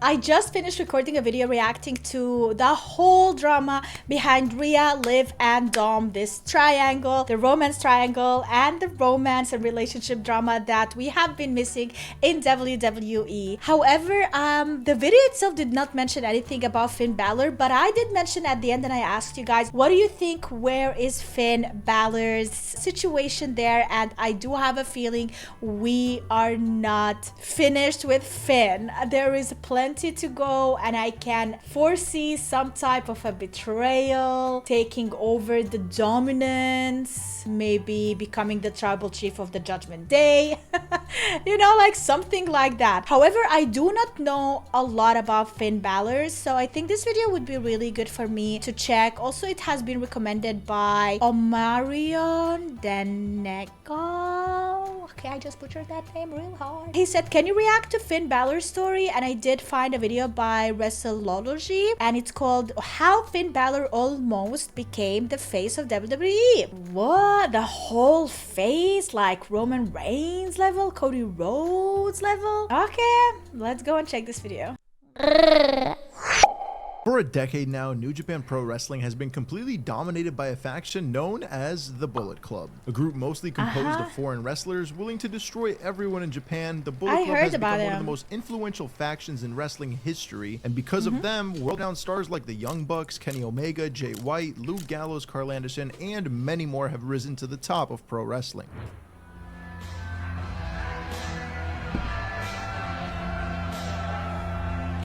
I just finished recording a video reacting to the whole drama behind Rhea, Liv, and Dom. This triangle, the romance triangle, and the romance and relationship drama that we have been missing in WWE. However, the video itself did not mention anything about Finn Balor, but I did mention at the end and I asked you guys, what do you think? Where is Finn Balor's situation there? And I do have a feeling we are not finished with Finn. There is plenty to go, and I can foresee some type of a betrayal, taking over the dominance, maybe becoming the tribal chief of the Judgment Day. You know, like something like that. However, I do not know a lot about Finn Balor, so I think this video would be really good for me to check. Also, it has been recommended by Omarion Deneko. Okay, I just butchered that name real hard. He said, can you react to Finn Balor's story? And I did find a video by Wrestleology, and it's called How Finn Balor Almost Became the Face of WWE. What? The whole face? Like Roman Reigns level? Cody Rhodes level? Okay, let's go and check this video. For a decade now, New Japan Pro Wrestling has been completely dominated by a faction known as the Bullet Club. A group mostly composed of foreign wrestlers willing to destroy everyone in Japan, the Bullet Club has become one of the most influential factions in wrestling history, and because of them, world-renowned stars like the Young Bucks, Kenny Omega, Jay White, Luke Gallows, Carl Anderson, and many more have risen to the top of pro wrestling.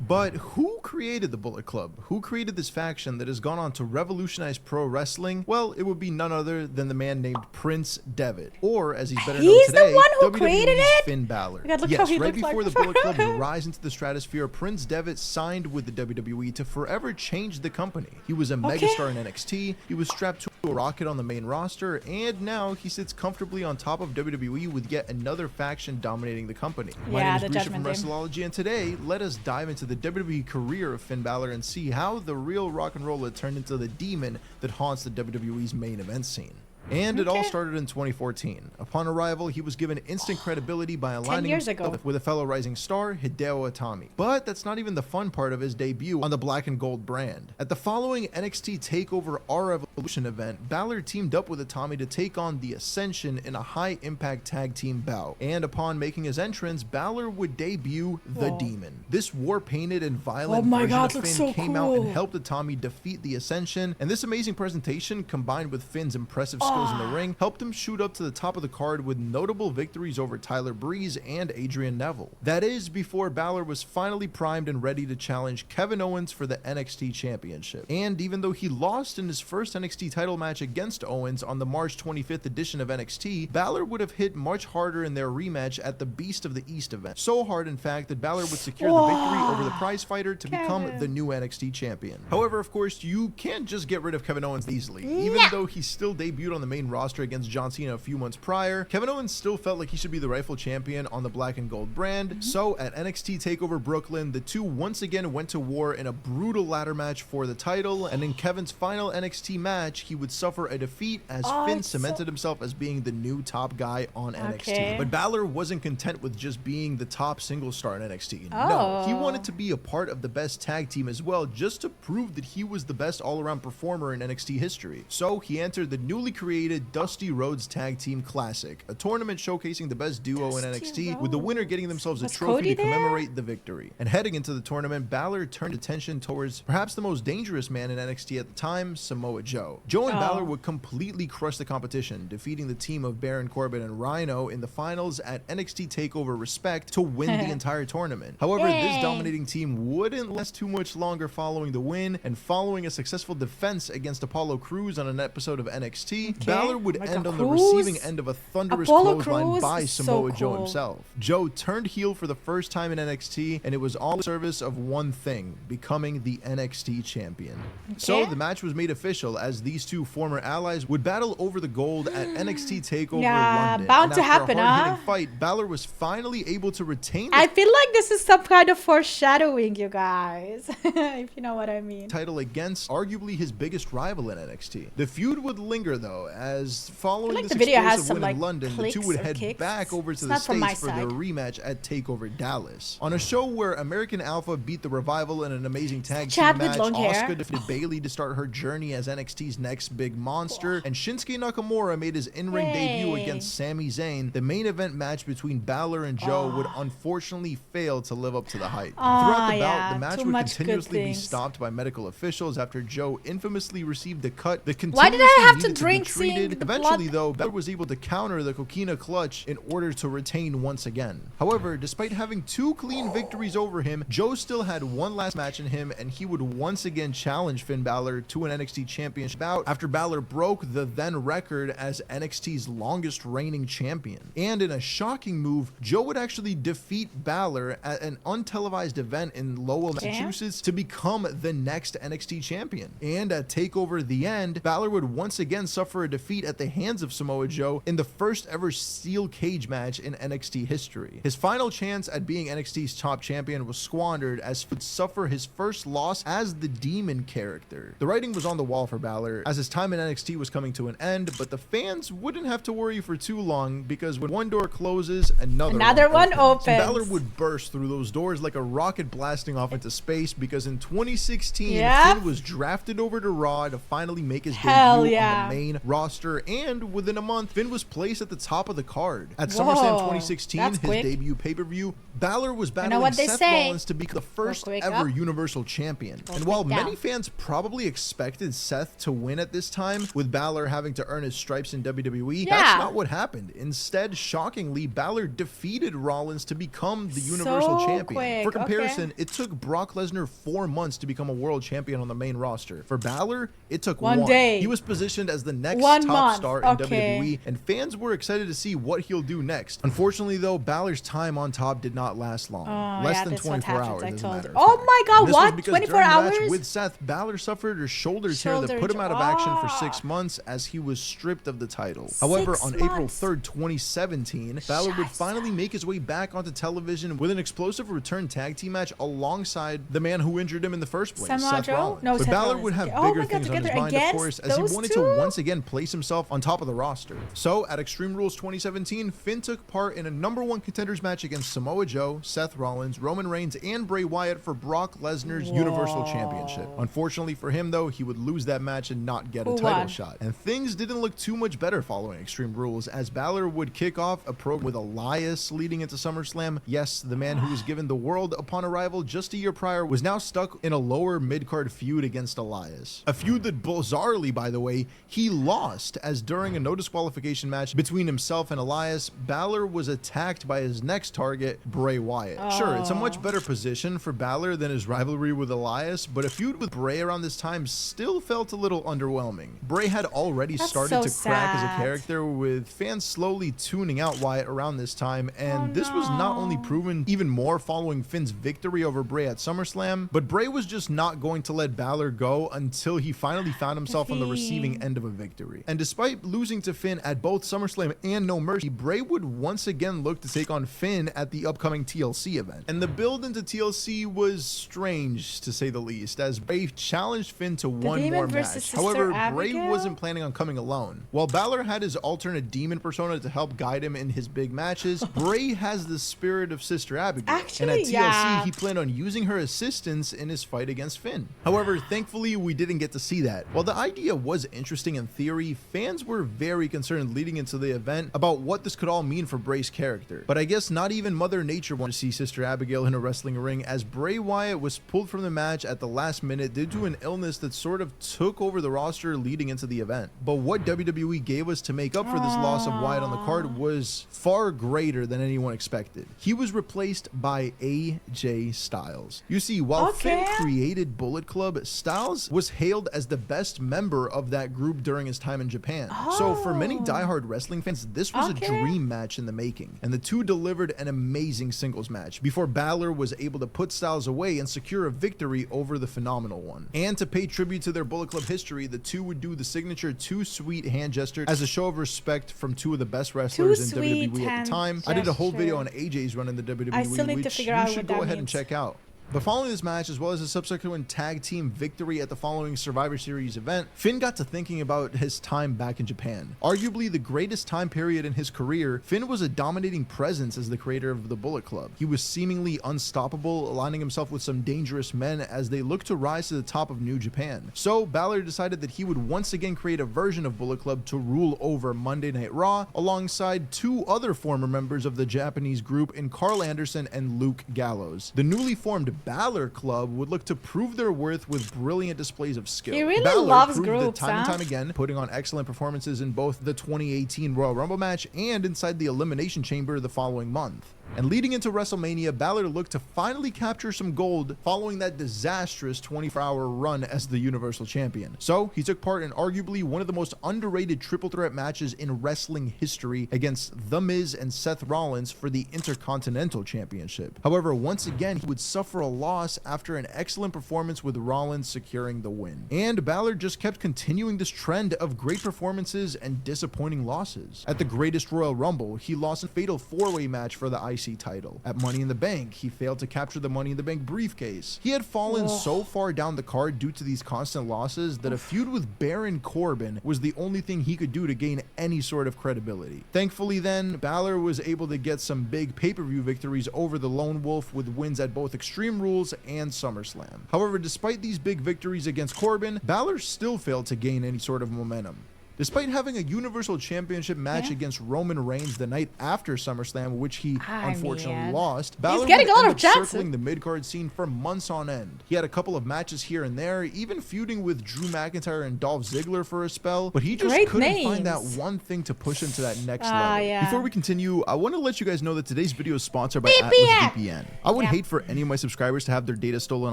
But who created the Bullet Club? Who created this faction that has gone on to revolutionize pro wrestling? Well, it would be none other than the man named Prince Devitt, or as he's better known today, the one who WWE's created it? Finn Balor. God, Yes, right before the Bullet Club's rise into the stratosphere, Prince Devitt signed with the WWE to forever change the company. He was a megastar in NXT, he was strapped to a rocket on the main roster, and now he sits comfortably on top of WWE with yet another faction dominating the company. My name is Grisha from Wrestleology, and today, let us dive into the WWE career of Finn Balor and see how the real rock and roller turned into the demon that haunts the WWE's main event scene. And it all started in 2014. Upon arrival, he was given instant credibility by aligning himself with a fellow rising star, Hideo Itami. But that's not even the fun part of his debut on the Black and Gold brand. At the following NXT TakeOver Our Evolution event, Balor teamed up with Itami to take on The Ascension in a high-impact tag team bout. And upon making his entrance, Balor would debut The Demon. This war-painted and violent version of Finn came out and helped Itami defeat The Ascension. And this amazing presentation, combined with Finn's impressive skills in the ring, helped him shoot up to the top of the card with notable victories over Tyler Breeze and Adrian Neville. That is before Balor was finally primed and ready to challenge Kevin Owens for the NXT Championship. And even though he lost in his first NXT title match against Owens on the March 25th edition of NXT, Balor would have hit much harder in their rematch at the Beast of the East event. So hard, in fact, that Balor would secure the victory over the prize fighter to become the new NXT champion. However, of course, you can't just get rid of Kevin Owens easily. Even though he still debuted on the main roster against John Cena a few months prior, Kevin Owens still felt like he should be the rightful champion on the Black and Gold brand. So at NXT TakeOver Brooklyn, the two once again went to war in a brutal ladder match for the title, and in Kevin's final NXT match, he would suffer a defeat as Finn cemented himself as being the new top guy on NXT. But Balor wasn't content with just being the top single star in NXT. No, he wanted to be a part of the best tag team as well, just to prove that he was the best all-around performer in NXT history. So he entered the newly created Dusty Rhodes Tag Team Classic, a tournament showcasing the best duo in NXT, with the winner getting themselves a trophy to commemorate the victory. And heading into the tournament, Balor turned attention towards perhaps the most dangerous man in NXT at the time, Samoa Joe. Joe and Balor would completely crush the competition, defeating the team of Baron Corbin and Rhino in the finals at NXT TakeOver Respect to win the entire tournament. However, this dominating team wouldn't last too much longer following the win, and following a successful defense against Apollo Crews on an episode of NXT, Balor would end on the receiving end of a thunderous clothesline by Samoa Joe himself. Joe turned heel for the first time in NXT, and it was all in service of one thing: becoming the NXT champion. So the match was made official as these two former allies would battle over the gold at NXT TakeOver London. Bound to happen, after a hard-hitting fight, Balor was finally able to retain the I feel like this is some kind of foreshadowing, you guys, if you know what I mean. title against arguably his biggest rival in NXT. The feud would linger though, as following like this the video has explosive some, win in like, London, the two clicks would or head kicks. back over to It's the not from my States for their side. rematch at TakeOver Dallas. On a show where American Alpha beat the Revival in an amazing tag team Chad with match, long hair. Asuka defeated Bayley to start her journey as NXT's next big monster, and Shinsuke Nakamura made his in-ring debut Yay. against Sami Zayn. The main event match between Balor and Joe would unfortunately fail to live up to the hype. Throughout the bout, the match too would much good continuously be things. stopped by medical officials after Joe infamously received a cut that Why did I continuously have to needed drink be seeing treated. the Eventually, blood? though, Balor was able to counter the coquina clutch in order to retain once again. However, despite having 2 clean victories over him, Joe still had one last match in him, and he would once again challenge Finn Balor to an NXT championship bout after Balor broke the then record as NXT's longest reigning champion. And in a shocking move, Joe would actually defeat Balor at an untelevised event in Lowell, Massachusetts to become the next NXT champion. And at TakeOver The End, Balor would once again suffer a defeat at the hands of Samoa Joe in the first ever steel cage match in NXT history. His final chance at being NXT's top champion was squandered as he would suffer his first loss as the Demon character. The writing was on the wall for Balor as his time in NXT was coming to an end, but the fans wouldn't have to worry for too long because when one door closes, another one opens. And Balor would burst through those doors like a rocket blasting off into space because in 2016, Finn was drafted over to Raw to finally make his debut on the main roster, and within a month, Finn was placed at the top of the card. At SummerSlam 2016, his debut pay-per-view, Balor was battling Seth Rollins to become the first ever Universal Champion. And while many fans probably expected Seth to win at this time, with Balor having to earn his stripes in WWE, that's not what happened. Instead, shockingly, Balor defeated Rollins to become the Universal Champion. For comparison, it took Brock Lesnar 4 months to become a world champion on the main roster. For Balor, it took one day. He was positioned as the next top star in WWE, and fans were excited to see what he'll do next. Unfortunately, though, Balor's time on top did not last long. Less than 24 hours, as a matter of fact. Oh my god, This what? was because 24 during the hours? match with Seth, Balor suffered a shoulder tear that put him out of action for 6 months as he was stripped of the title. However, on April 3rd, 2017, Balor would finally make his way back onto television with an explosive return tag team match alongside the man who injured him in the first place, Seth Rollins. No, but Seth Balor Rollins. would have bigger things on his mind, of course, as he wanted to once again place himself on top of the roster. So, at Extreme Rules 2017, Finn took part in a #1 contenders match against Samoa Joe, Seth Rollins, Roman Reigns, and Bray Wyatt for Brock Lesnar's Universal Championship. Unfortunately for him, though, he would lose that match and not get a title shot. And things didn't look too much better following Extreme Rules, as Balor would kick off a program with Elias leading into SummerSlam. Yes, the man who was given the world upon arrival just a year prior was now stuck in a lower mid-card feud against Elias. A feud that bizarrely, by the way, he lost, as during a no disqualification match between himself and Elias, Balor was attacked by his next target, Bray Wyatt. Sure, it's a much better position for Balor than his rivalry with Elias, but a feud with Bray around this time still felt a little underwhelming. Bray had already started to crack as a character, with fans slowly tuning out Wyatt around this time, and this was not only proven even more following Finn's victory over Bray at SummerSlam, but Bray was just not going to let Balor go until he finally found himself on the receiving end of a victory. And despite losing to Finn at both SummerSlam and No Mercy, Bray would once again look to take on Finn at the upcoming TLC event. And the build into TLC was strange, to say the least, as Bray challenged Finn to one more match. However, Bray wasn't planning on coming alone. While Balor had his alternate demon persona to help guide him in his big matches, Bray has the spirit of Sister Abigail. And at TLC, he planned on using her assistance in his fight against Finn. However, thankfully, we didn't get to see that. While the idea was interesting in theory, fans were very concerned leading into the event about what this could all mean for Bray's character. But I guess not even Mother Nature wanted to see Sister Abigail in a wrestling ring, as Bray Wyatt was pulled from the match at the last minute due to an illness that sort of took over the roster leading into the event. But what WWE gave us to make up for this loss of Wyatt on the card was far greater than anyone expected. He was replaced by AJ Styles. You see, while Finn created Bullet Club, Styles was hailed as the best member of that group during his time in Japan. So for many diehard wrestling fans, this was a dream match in the making, and the two delivered an amazing singles match before Balor was able to put Styles away and secure a victory over the Phenomenal One. And to pay tribute to their Bullet Club history, the two would do the signature Too Sweet hand gesture as a show of respect from two of the best wrestlers in WWE at the time. I did a whole video on AJ's run in the WWE, which you should go ahead and check out. But following this match, as well as a subsequent tag team victory at the following Survivor Series event, Finn got to thinking about his time back in Japan. Arguably the greatest time period in his career, Finn was a dominating presence as the creator of the Bullet Club. He was seemingly unstoppable, aligning himself with some dangerous men as they looked to rise to the top of New Japan. So Balor decided that he would once again create a version of Bullet Club to rule over Monday Night Raw, alongside two other former members of the Japanese group in Carl Anderson and Luke Gallows. The newly formed Balor Club would look to prove their worth with brilliant displays of skill. He really Balor loves proved groups, that time and time again, putting on excellent performances in both the 2018 Royal Rumble match and inside the Elimination Chamber the following month. And leading into WrestleMania, Balor looked to finally capture some gold following that disastrous 24-hour run as the Universal Champion. So he took part in arguably one of the most underrated triple threat matches in wrestling history against The Miz and Seth Rollins for the Intercontinental Championship. However, once again, he would suffer a loss after an excellent performance with Rollins securing the win. And Balor just kept continuing this trend of great performances and disappointing losses. At the Greatest Royal Rumble, he lost a fatal 4-way match for the IC title. At Money in the Bank, he failed to capture the Money in the Bank briefcase. He had fallen so far down the card due to these constant losses that a feud with Baron Corbin was the only thing he could do to gain any sort of credibility. Thankfully then, Balor was able to get some big pay-per-view victories over the Lone Wolf with wins at both Extreme Rules and SummerSlam. However, despite these big victories against Corbin, Balor still failed to gain any sort of momentum. Despite having a Universal Championship match against Roman Reigns the night after SummerSlam, which he unfortunately lost, Balor getting a lot of circling the mid-card scene for months on end. He had a couple of matches here and there, even feuding with Drew McIntyre and Dolph Ziggler for a spell, but he just couldn't find that one thing to push him to that next level. Before we continue, I want to let you guys know that today's video is sponsored by Atlas VPN. I would hate for any of my subscribers to have their data stolen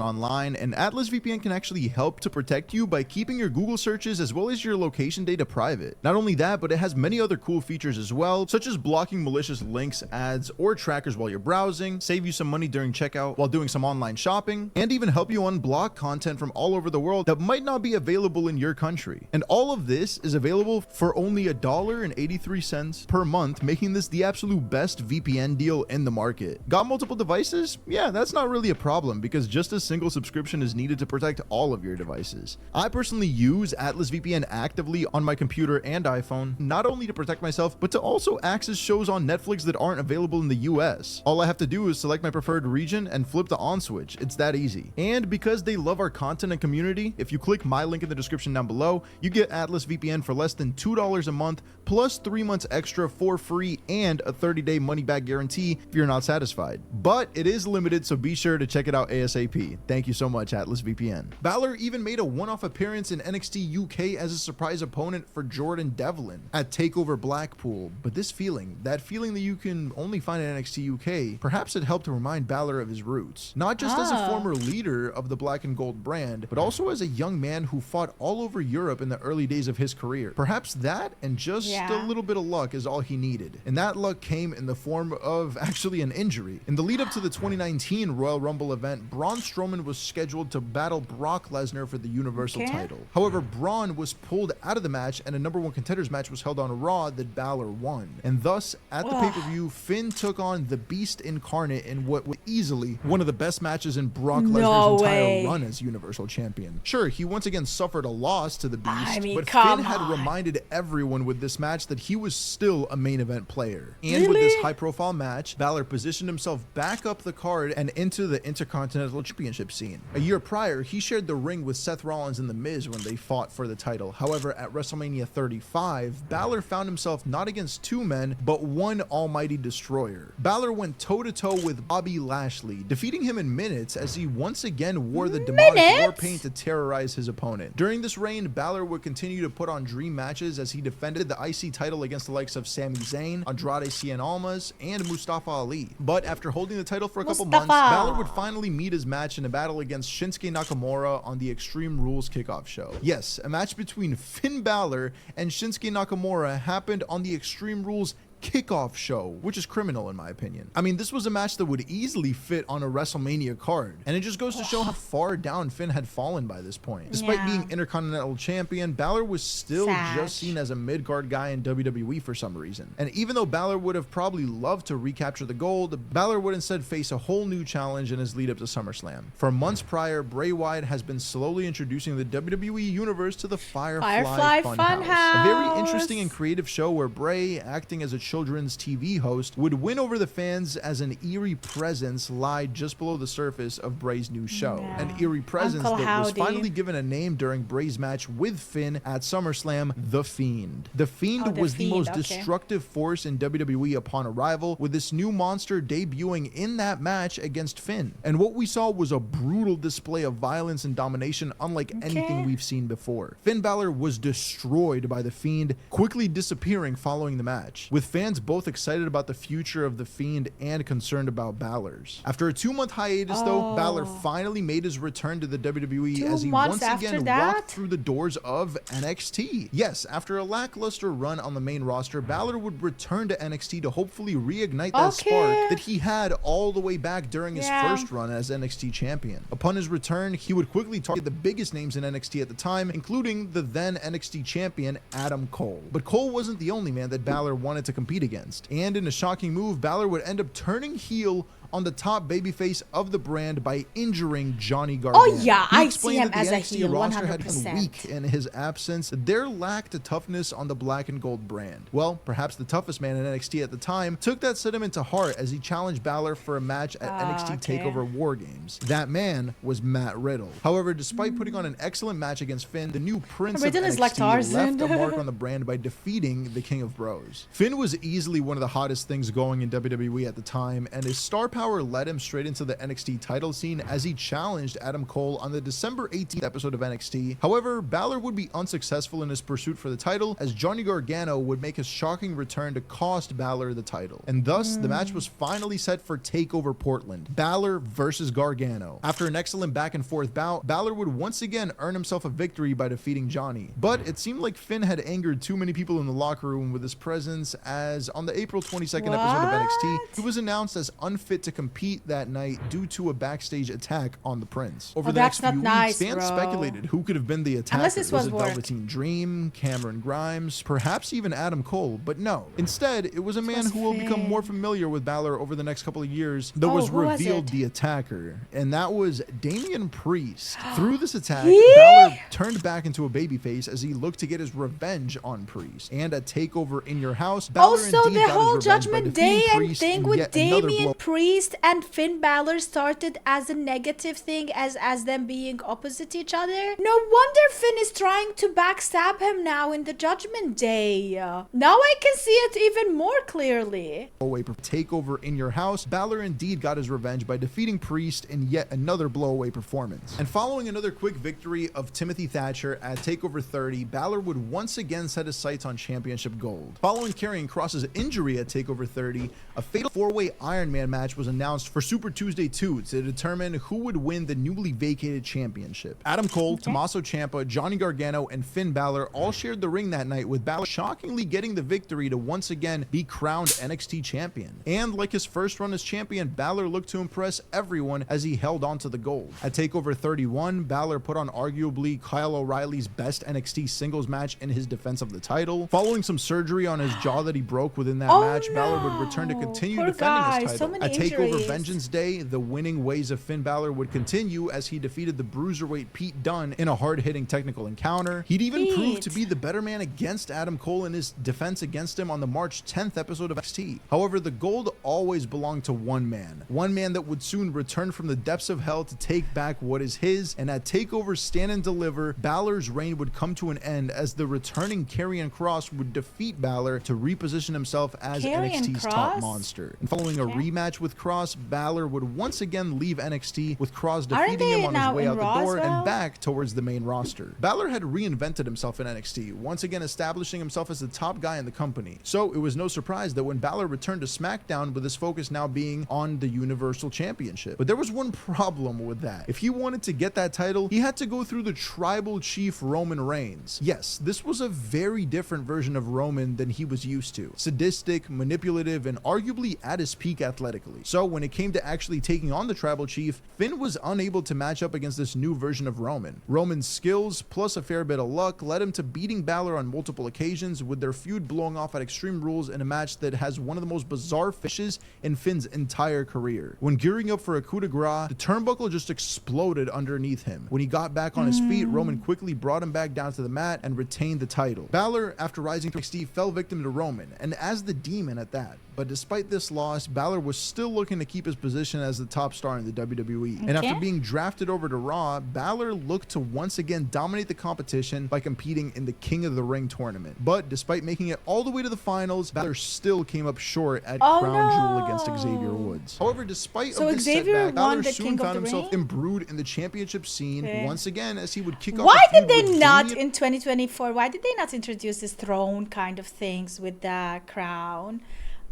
online, and Atlas VPN can actually help to protect you by keeping your Google searches as well as your location data private. Not only that, but it has many other cool features as well, such as blocking malicious links, ads, or trackers while you're browsing, save you some money during checkout while doing some online shopping, and even help you unblock content from all over the world that might not be available in your country. And all of this is available for only $1.83 per month, making this the absolute best VPN deal in the market. Got multiple devices? Yeah, that's not really a problem because just a single subscription is needed to protect all of your devices. I personally use Atlas VPN actively on my computer and iPhone, not only to protect myself, but to also access shows on Netflix that aren't available in the US. All I have to do is select my preferred region and flip the on switch. It's that easy. And because they love our content and community, if you click my link in the description down below, you get Atlas VPN for less than $2 a month, plus 3 months extra for free and a 30-day money-back guarantee if you're not satisfied. But it is limited, so be sure to check it out ASAP. Thank you so much, Atlas VPN. Balor even made a one-off appearance in NXT UK as a surprise opponent for Jordan Devlin at TakeOver Blackpool, but this feeling, that feeling that you can only find in NXT UK, perhaps it helped to remind Balor of his roots, not just as a former leader of the Black and Gold brand, but also as a young man who fought all over Europe in the early days of his career. Perhaps that and just a little bit of luck is all he needed, and that luck came in the form of actually an injury. In the lead up to the 2019 Royal Rumble event, Braun Strowman was scheduled to battle Brock Lesnar for the Universal title. However, Braun was pulled out of the match and a number one contenders match was held on Raw that Balor won. And thus, at the pay-per-view, Finn took on the Beast Incarnate in what was easily one of the best matches in Brock Lesnar's entire run as Universal Champion. Sure, he once again suffered a loss to the Beast, but Finn had reminded everyone with this match that he was still a main event player. And with this high-profile match, Balor positioned himself back up the card and into the Intercontinental Championship scene. A year prior, he shared the ring with Seth Rollins and The Miz when they fought for the title. However, at WrestleMania 35, Balor found himself not against two men, but one almighty destroyer. Balor went toe-to-toe with Bobby Lashley, defeating him in minutes as he once again wore the demonic war paint to terrorize his opponent. During this reign, Balor would continue to put on dream matches as he defended the IC title against the likes of Sami Zayn, Andrade Cien Almas, and Mustafa Ali. But after holding the title for a couple months, Balor would finally meet his match in a battle against Shinsuke Nakamura on the Extreme Rules kickoff show. Yes, a match between Finn Balor and Shinsuke Nakamura happened on the Extreme Rules kickoff show, which is criminal in my opinion. I mean, this was a match that would easily fit on a WrestleMania card, and it just goes to show how far down Finn had fallen by this point. Despite being Intercontinental Champion, Balor was still just seen as a mid-card guy in WWE for some reason. And even though Balor would have probably loved to recapture the gold, Balor would instead face a whole new challenge in his lead up to SummerSlam. For months prior, Bray Wyatt has been slowly introducing the WWE Universe to the Firefly Funhouse. A very interesting and creative show where Bray, acting as a children's TV host, would win over the fans as an eerie presence lied just below the surface of Bray's new show. An eerie presence that was finally given a name during Bray's match with Finn at SummerSlam, The Fiend. The Fiend was the most destructive force in WWE upon arrival, with this new monster debuting in that match against Finn. And what we saw was a brutal display of violence and domination unlike anything we've seen before. Finn Balor was destroyed by The Fiend, quickly disappearing following the match, with fans both excited about the future of The Fiend and concerned about Balor's. After a 2-month hiatus though, Balor finally made his return to the WWE as he once again walked through the doors of NXT. Yes, after a lackluster run on the main roster, Balor would return to NXT to hopefully reignite that spark that he had all the way back during his first run as NXT champion. Upon his return, he would quickly target the biggest names in NXT at the time, including the then NXT champion Adam Cole. But Cole wasn't the only man that Balor wanted to compete against. And in a shocking move, Balor would end up turning heel on the top babyface of the brand by injuring Johnny Gargano. Oh yeah, I see him as a heel, 100%. Had been weak in his absence. There lacked a toughness on the black and gold brand. Well, perhaps the toughest man in NXT at the time took that sentiment to heart as he challenged Balor for a match at NXT TakeOver War Games. That man was Matt Riddle. However, despite putting on an excellent match against Finn, the new Prince of NXT left a mark on the brand by defeating the King of Bros. Finn was easily one of the hottest things going in WWE at the time, and his star power led him straight into the NXT title scene as he challenged Adam Cole on the December 18th episode of NXT. However, Balor would be unsuccessful in his pursuit for the title as Johnny Gargano would make his shocking return to cost Balor the title. And thus, the match was finally set for TakeOver Portland, Balor versus Gargano. After an excellent back and forth bout, Balor would once again earn himself a victory by defeating Johnny. But it seemed like Finn had angered too many people in the locker room with his presence, as on the April 22nd episode of NXT, he was announced as unfit to compete that night due to a backstage attack on the Prince. Over the next few weeks, fans speculated who could have been the attacker. Was it Velveteen Dream, Cameron Grimes, perhaps even Adam Cole? But no. Instead, it was a man who will become more familiar with Balor over the next couple of years that was revealed the attacker, and that was Damian Priest. Through this attack, Balor turned back into a babyface as he looked to get his revenge on Priest. And at TakeOver in Your House, Balor also the whole Judgment Day and thing with Damian Priest and Finn Balor started as a negative thing, as them being opposite each other. No wonder Finn is trying to backstab him now in the Judgment Day. Now I can see it even more clearly. TakeOver in Your House, Balor indeed got his revenge by defeating Priest in yet another blowaway performance. And following another quick victory of Timothy Thatcher at TakeOver 30, Balor would once again set his sights on championship gold. Following Karrion Kross's injury at TakeOver 30, a fatal 4-way Iron Man match was announced for Super Tuesday 2 to determine who would win the newly vacated championship. Adam Cole, Tommaso Ciampa, Johnny Gargano, and Finn Balor all shared the ring that night, with Balor shockingly getting the victory to once again be crowned NXT champion. And like his first run as champion, Balor looked to impress everyone as he held on to the gold. At TakeOver 31, Balor put on arguably Kyle O'Reilly's best NXT singles match in his defense of the title. Following some surgery on his jaw that he broke within that match, Balor would return to continue defending his title. At TakeOver Vengeance Day, the winning ways of Finn Balor would continue as he defeated the bruiserweight Pete Dunne in a hard-hitting technical encounter. He'd even proved to be the better man against Adam Cole in his defense against him on the March 10th episode of NXT. However, the gold always belonged to one man that would soon return from the depths of hell to take back what is his, and at TakeOver Stand and Deliver, Balor's reign would come to an end as the returning Karrion Kross would defeat Balor to reposition himself as NXT's top monster. And following a rematch with Kross, Cross, Balor would once again leave NXT, with Cross Aren't defeating him they on now his way in out the Raw as door and well? back towards the main roster. Balor had reinvented himself in NXT, once again establishing himself as the top guy in the company. So it was no surprise that when Balor returned to SmackDown, with his focus now being on the Universal Championship. But there was one problem with that. If he wanted to get that title, he had to go through the tribal chief Roman Reigns. Yes, this was a very different version of Roman than he was used to. Sadistic, manipulative, and arguably at his peak athletically. So when it came to actually taking on the tribal chief, Finn was unable to match up against this new version of Roman. Roman's skills, plus a fair bit of luck, led him to beating Balor on multiple occasions, with their feud blowing off at Extreme Rules in a match that has one of the most bizarre finishes in Finn's entire career. When gearing up for a coup de grace, the turnbuckle just exploded underneath him. When he got back on his feet, Roman quickly brought him back down to the mat and retained the title. Balor, after rising to NXT, fell victim to Roman, and as the demon at that. But despite this loss, Balor was still looking to keep his position as the top star in the WWE. And after being drafted over to Raw, Balor looked to once again dominate the competition by competing in the King of the Ring tournament. But despite making it all the way to the finals, Balor still came up short at Crown Jewel against Xavier Woods. However, despite this setback, Balor soon found himself embroiled in the championship scene once again, as he would kick off. Why did they not in 2024? Why did they not introduce this throne kind of things with the crown?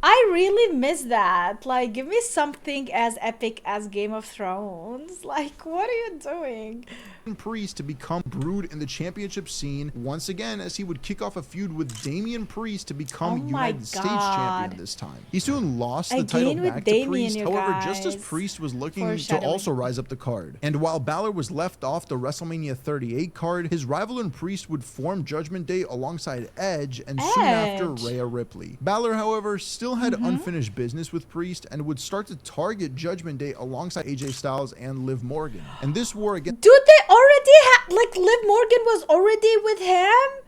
I really miss that. Like, give me something as epic as Game of Thrones. Like, what are you doing? Priest to become brood in the championship scene once again, as he would kick off a feud with Damian Priest to become United States champion this time. He soon lost the title back to Priest, however, just as Priest was looking to also rise up the card. And while Balor was left off the WrestleMania 38 card, his rival in Priest would form Judgment Day alongside Edge and soon after Rhea Ripley. Balor, however, still had unfinished business with Priest and would start to target Judgment Day alongside AJ Styles and Liv Morgan. And this war against... Dude, they already had, like, Liv Morgan was already with him?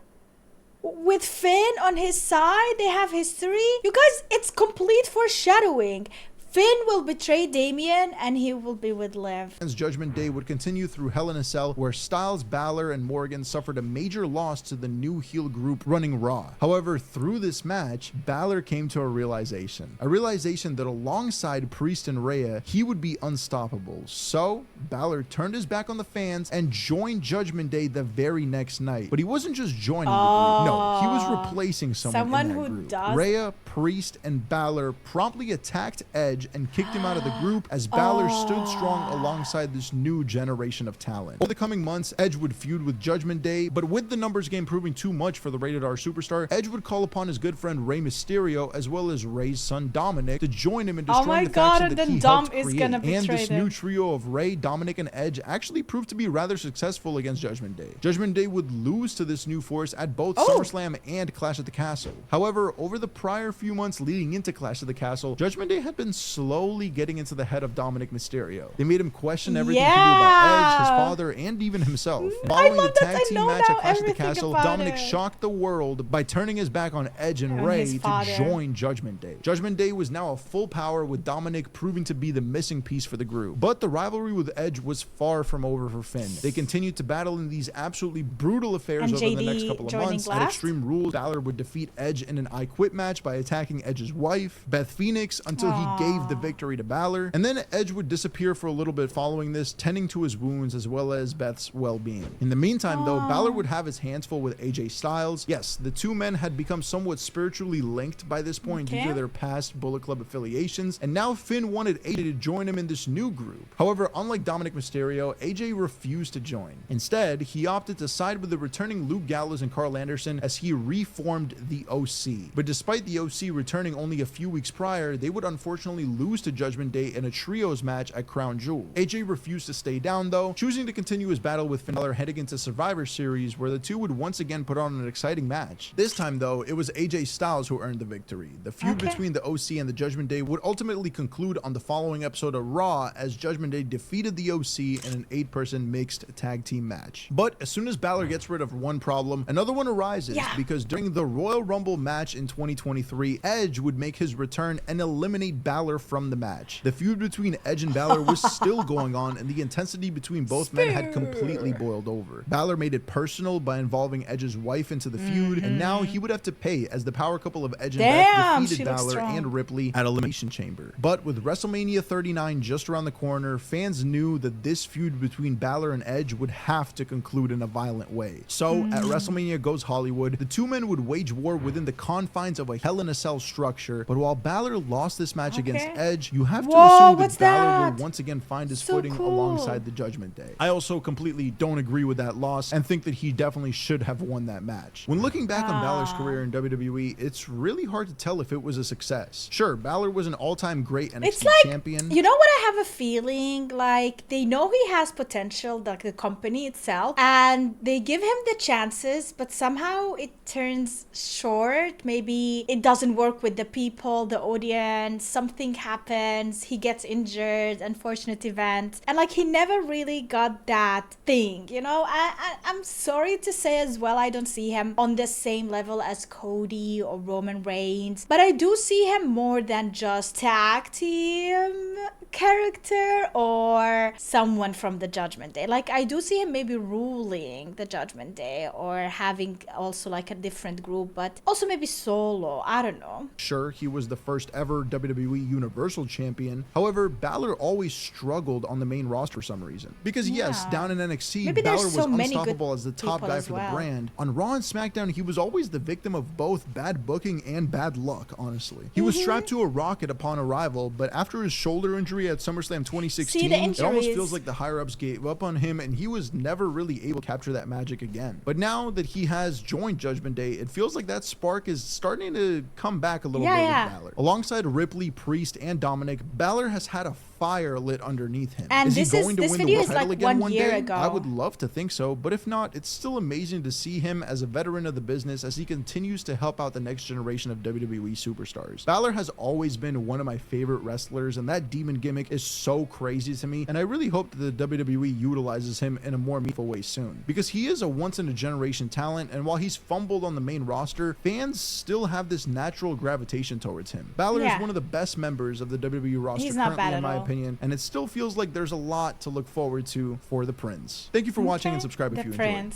With Finn on his side? They have history? You guys, it's complete foreshadowing. Finn will betray Damian and he will be with Liv. Judgment Day would continue through Hell in a Cell, where Styles, Balor, and Morgan suffered a major loss to the new heel group running Raw. However, through this match, Balor came to a realization that alongside Priest and Rhea, he would be unstoppable. So, Balor turned his back on the fans and joined Judgment Day the very next night. But he wasn't just joining the group. No, he was replacing someone in that group. Rhea, Priest, and Balor promptly attacked Edge and kicked him out of the group, as Balor stood strong alongside this new generation of talent. Over the coming months, Edge would feud with Judgment Day, but with the numbers game proving too much for the rated R superstar, Edge would call upon his good friend Rey Mysterio, as well as Rey's son Dominic, to join him in destroying the faction that he helped create. And this new trio of Rey, Dominic, and Edge actually proved to be rather successful against Judgment Day. Judgment Day would lose to this new force at both SummerSlam and Clash at the Castle. However, over the prior few months leading into Clash at the Castle, Judgment Day had been slowly getting into the head of Dominic Mysterio. They made him question everything he knew about Edge, his father, and even himself. Following the tag team match at Clash at the Castle, Dominic shocked the world by turning his back on Edge and Rey to join Judgment Day. Judgment Day was now a full power, with Dominic proving to be the missing piece for the group. But the rivalry with Edge was far from over for Finn. They continued to battle in these absolutely brutal affairs over the next couple of months. At Extreme Rules, Balor would defeat Edge in an I Quit match by attacking Edge's wife, Beth Phoenix, until he gave the victory to Balor. And then Edge would disappear for a little bit following this, tending to his wounds as well as Beth's well-being. In the meantime, though, Balor would have his hands full with AJ Styles. Yes, the two men had become somewhat spiritually linked by this point due to their past Bullet Club affiliations, and now Finn wanted AJ to join him in this new group. However, unlike Dominic Mysterio, AJ refused to join. Instead, he opted to side with the returning Luke Gallows and Carl Anderson, as he reformed the OC. But despite the OC returning only a few weeks prior, they would unfortunately lose to Judgment Day in a trios match at Crown Jewel. AJ refused to stay down, though, choosing to continue his battle with Finn Balor heading into Survivor Series, where the two would once again put on an exciting match. This time, though, it was AJ Styles who earned the victory. The feud between the OC and the Judgment Day would ultimately conclude on the following episode of Raw, as Judgment Day defeated the OC in an 8-person mixed tag team match. But as soon as Balor gets rid of one problem, another one arises, because during the Royal Rumble match in 2023, Edge would make his return and eliminate Balor from the match. The feud between Edge and Balor was still going on, and the intensity between both men had completely boiled over. Balor made it personal by involving Edge's wife into the feud, and now he would have to pay as the power couple of Edge and Beth defeated Balor and Ripley at Elimination Chamber. But with WrestleMania 39 just around the corner, fans knew that this feud between Balor and Edge would have to conclude in a violent way. So at WrestleMania Goes Hollywood, the two men would wage war within the confines of a Hell in a Cell structure. But while Balor lost this match against Edge, you have to assume that Balor will once again find his footing alongside the Judgment Day. I also completely don't agree with that loss and think that he definitely should have won that match. When looking back on Balor's career in WWE, it's really hard to tell if it was a success. Sure, Balor was an all-time great NXT champion. You know what, I have a feeling like they know he has potential, like the company itself, and they give him the chances, but somehow it turns short. Maybe it doesn't work with the people, the audience, something happens, he gets injured, unfortunate event, and like he never really got that thing, you know. I'm sorry to say as well, I don't see him on the same level as Cody or Roman Reigns, but I do see him more than just tag team character or someone from the Judgment Day. Like I do see him maybe ruling the Judgment Day or having also like a different group, but also maybe solo. I don't know. Sure, he was the first ever WWE Universal Champion. However, Balor always struggled on the main roster for some reason. Because yes, down in NXT, maybe Balor was unstoppable as the top guy for the brand. On Raw and SmackDown, he was always the victim of both bad booking and bad luck, honestly. He was strapped to a rocket upon arrival, but after his shoulder injury at SummerSlam 2016, it almost feels like the higher-ups gave up on him and he was never really able to capture that magic again. But now that he has joined Judgment Day, it feels like that spark is starting to come back a little bit with Balor. Alongside Ripley, Priest, and Dominic, Balor has had a fire lit underneath him. And is he going to win the world title like again one day? Ago. I would love to think so, but if not, it's still amazing to see him as a veteran of the business as he continues to help out the next generation of WWE superstars. Balor has always been one of my favorite wrestlers, and that demon gimmick is so crazy to me, and I really hope that the WWE utilizes him in a more meaningful way soon, because he is a once-in-a-generation talent, and while he's fumbled on the main roster, fans still have this natural gravitation towards him. Balor is one of the best members of the WWE roster currently, in my opinion, and it still feels like there's a lot to look forward to for the Prince. Thank you for watching and subscribe if you enjoyed.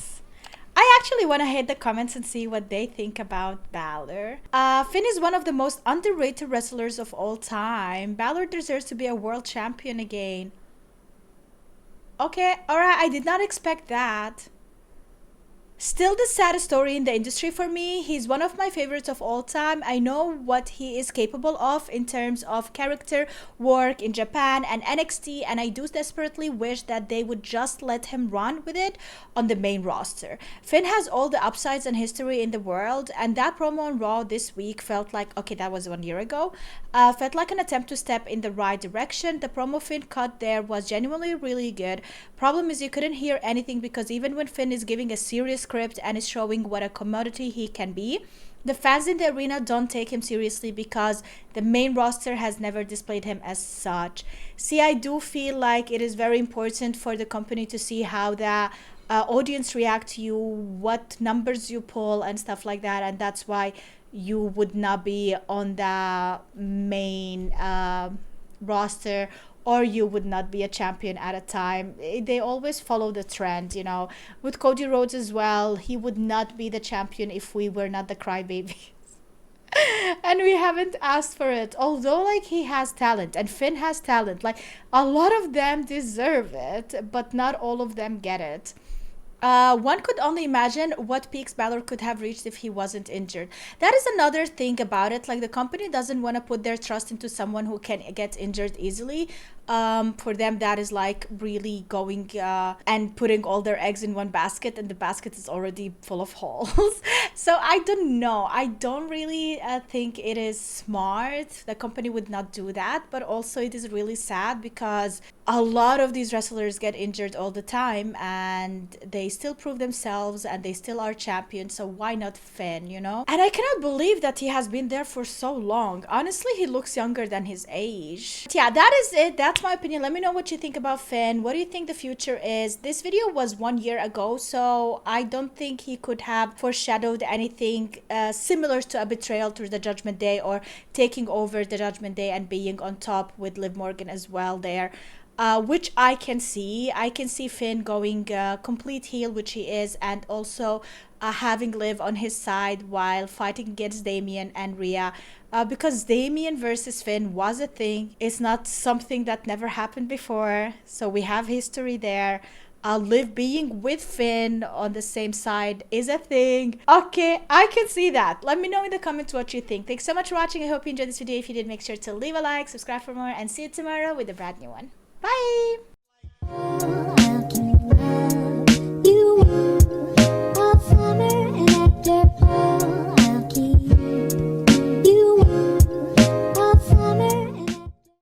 I actually want to hit the comments and see what they think about Balor. Finn is one of the most underrated wrestlers of all time. Balor deserves to be a world champion again. Okay, alright, I did not expect that. Still the saddest story in the industry for me. He's one of my favorites of all time. I know what he is capable of in terms of character work in Japan and NXT, and I do desperately wish that they would just let him run with it on the main roster. Finn has all the upsides and history in the world, and that promo on Raw this week felt like, okay, that was 1 year ago, felt like an attempt to step in the right direction. The promo Finn cut there was genuinely really good. Problem is you couldn't hear anything because even when Finn is giving a serious script and is showing what a commodity he can be, the fans in the arena don't take him seriously because the main roster has never displayed him as such. See, I do feel like it is very important for the company to see how the audience react to you, what numbers you pull and stuff like that, and that's why you would not be on the main roster, or you would not be a champion at a time. They always follow the trend, you know. With Cody Rhodes as well, he would not be the champion if we were not the crybabies. And we haven't asked for it. Although, like, he has talent, and Finn has talent. Like, a lot of them deserve it, but not all of them get it. One could only imagine what peaks Balor could have reached if he wasn't injured. That is another thing about it. Like, the company doesn't want to put their trust into someone who can get injured easily. For them, that is like really going and putting all their eggs in one basket, and the basket is already full of holes. So I don't know. I don't really think it is smart. The company would not do that, but also it is really sad because a lot of these wrestlers get injured all the time and they still prove themselves and they still are champions, so why not Finn, you know? And I cannot believe that he has been there for so long. Honestly, he looks younger than his age. But yeah, that is it. That's my opinion. Let me know what you think about Finn. What do you think the future is? This video was 1 year ago, so I don't think he could have foreshadowed anything similar to a betrayal through the Judgment Day or taking over the Judgment Day and being on top with Liv Morgan as well there. Which I can see. I can see Finn going complete heel, which he is, and also having Liv on his side while fighting against Damian and Rhea. Because Damian versus Finn was a thing. It's not something that never happened before. So we have history there. Liv being with Finn on the same side is a thing. Okay, I can see that. Let me know in the comments what you think. Thanks so much for watching. I hope you enjoyed this video. If you did, make sure to leave a like, subscribe for more, and see you tomorrow with a brand new one. Bye!